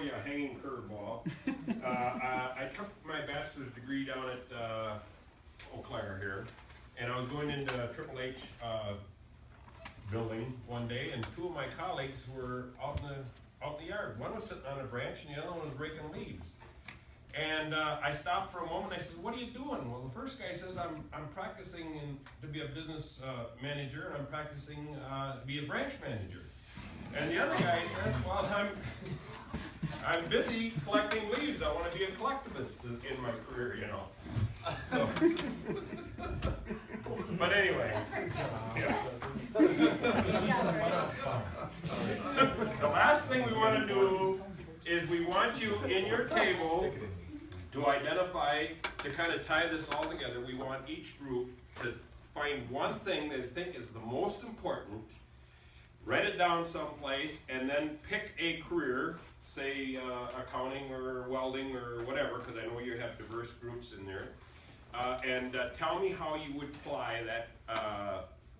you a hanging curveball. I took my bachelor's degree down at Eau Claire here, and I was going into Triple H building one day, and two of my colleagues were out in the yard. One was sitting on a branch, and the other one was raking leaves. And I stopped for a moment. I said, "What are you doing?" Well, the first guy says, "I'm practicing to be a business manager, and I'm practicing to be a branch manager." And the other guy says, "Well, I'm busy collecting leaves. I want to be a collectivist in my career, you know." So, but anyway, yeah. The last thing we want to do is we want you in your table to identify, to kind of tie this all together. We want each group to find one thing they think is the most important, write it down someplace, and then pick a career, say accounting or welding or whatever, because I know you have diverse groups in there, and tell me how you would apply that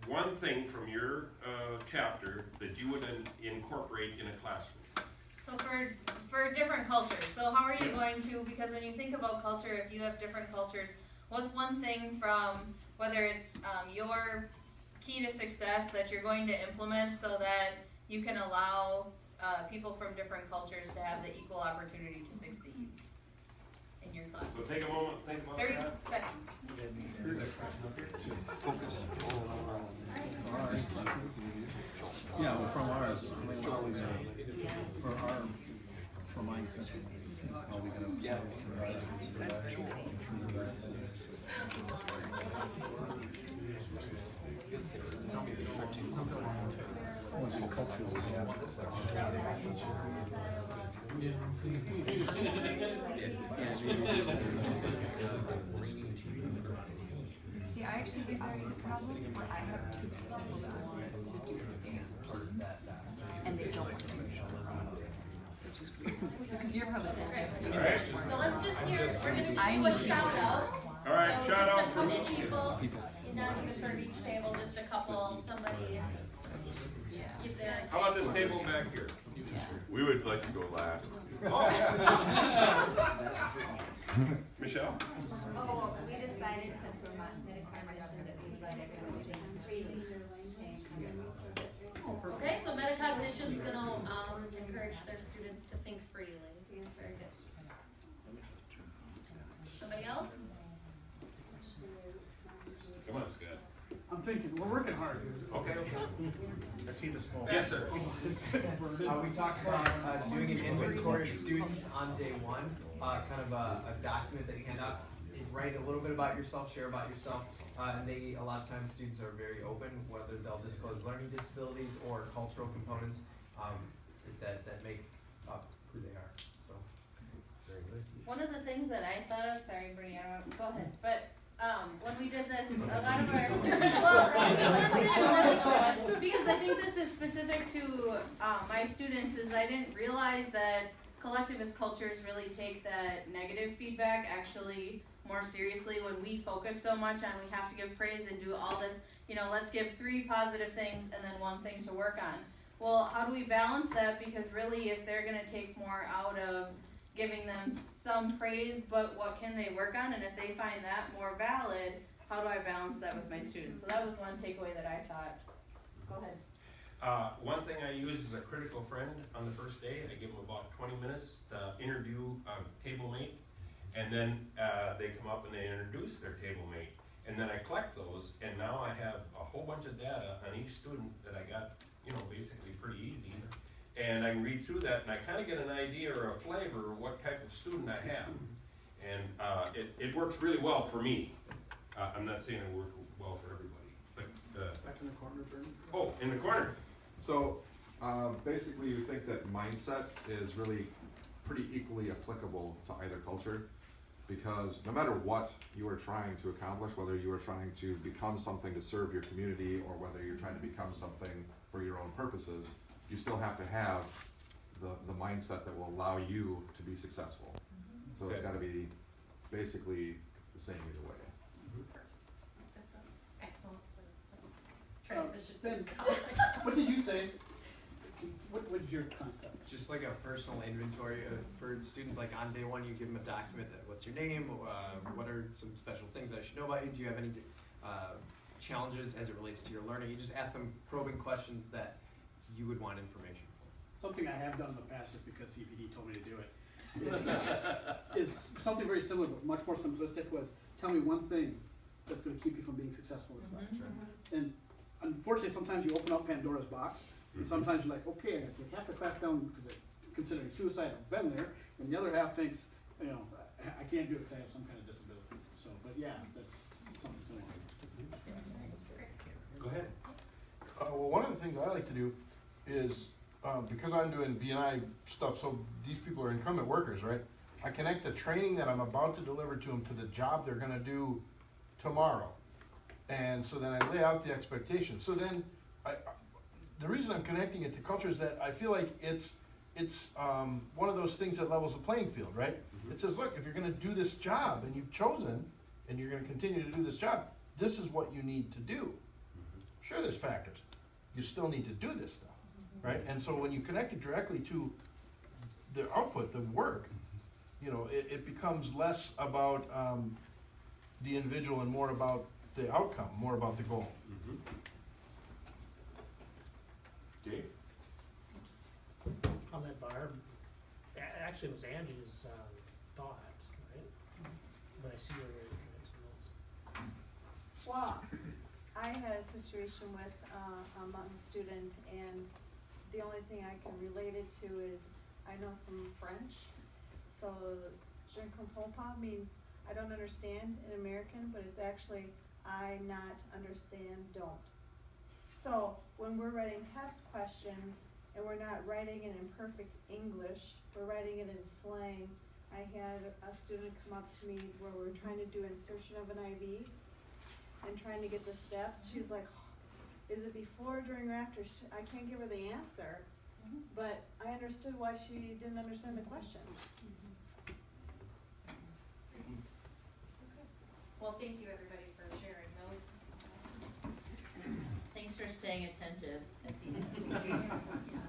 one thing from your chapter that you would incorporate in a classroom. So for different cultures, so how are you going to, because when you think about culture, if you have different cultures, what's one thing from, whether it's your key to success that you're going to implement so that you can allow people from different cultures to have the equal opportunity to succeed in your class? So take a moment, think about 30 that. seconds. Focus on ours. Yeah, well, from ours, for mine, how we gonna See, I actually have the opposite problem where I have two people that want to do things and they don't want to do it. Which is weird. So, because you're probably All right. So let's just hear, we're going to do I a need shout out. All right, So shout just out a from couple each people, not even for each table, just a couple, somebody give their How about this table back here? We would like to go last. Oh. Michelle? Oh, we decided since we're metacognition that we invite everyone to think freely. Okay, so metacognition's gonna encourage their students to think freely. Very good. Somebody else? Come on, Scott. I'm thinking, we're working hard. Okay. I see the smoke. Yes, sir. We talked about doing an inventory of students on day one, kind of a document that you hand out. You write a little bit about yourself, share about yourself, and a lot of times students are very open, whether they'll disclose learning disabilities or cultural components that make up who they are. So, very good. One of the things that I thought of, sorry, Brittany, I don't know, go ahead, but when we did this, a lot of our, well, one thing really, because I think this is specific to my students, is I didn't realize that collectivist cultures really take that negative feedback actually more seriously when we focus so much on we have to give praise and do all this, let's give 3 positive things and then 1 thing to work on. Well, how do we balance that? Because really, if they're going to take more out of giving them some praise, but what can they work on? And if they find that more valid, how do I balance that with my students? So that was one takeaway that I thought. Go ahead. One thing I use is a critical friend on the first day. I give them about 20 minutes to interview a table mate, and then they come up and they introduce their table mate. And then I collect those, and now I have a whole bunch of data on each student that I got, basically pretty easy. And I can read through that, and I kind of get an idea or a flavor of what type of student I have. And it works really well for me. I'm not saying it works well for everybody. But Back in the corner, Bernie. oh, in the corner. So basically you think that mindset is really pretty equally applicable to either culture, because no matter what you are trying to accomplish, whether you are trying to become something to serve your community or whether you're trying to become something for your own purposes, you still have to have the mindset that will allow you to be successful. So it's got to be basically the same either way. That's an excellent place to transition to Then, scholarship. what did you say? What's your concept? Just like a personal inventory for students, like on day one, you give them a document that, what's your name, what are some special things I should know about you, do you have any challenges as it relates to your learning? You just ask them probing questions that you would want information. Something I have done in the past just because CPD told me to do it. Is something very similar, but much more simplistic, was tell me one thing that's gonna keep you from being successful as such. And unfortunately, sometimes you open up Pandora's box, and sometimes you're like, okay, I take half the class down because they're considering suicide, I've been there, and the other half thinks, you know, I can't do it because I have some kind of disability. So, but yeah, that's something similar. Go ahead. Well, one of the things I like to do is, because I'm doing B&I stuff, so these people are incumbent workers, right? I connect the training that I'm about to deliver to them to the job they're gonna do tomorrow. And so then I lay out the expectations. So then, the reason I'm connecting it to culture is that I feel like it's one of those things that levels the playing field, right? It says, look, if you're gonna do this job and you've chosen, and you're gonna continue to do this job, this is what you need to do. Sure, there's factors. You still need to do this stuff, right? And so when you connect it directly to the output, the work, you know, it becomes less about the individual and more about the outcome, more about the goal. Dave? On that bar, actually it was Angie's thought, right? But I see where you're coming to those. Well, I had a situation with a Mountain student, and the only thing I can relate it to is I know some French. So je ne comprends pas means I don't understand in American, but it's actually I not understand don't. So when we're writing test questions and we're not writing it in perfect English, we're writing it in slang. I had a student come up to me where we were trying to do insertion of an IV and trying to get the steps. She's like, is it before, during, or after? I can't give her the answer, but I understood why she didn't understand the question. Well, thank you everybody for sharing those. Thanks for staying attentive at the end.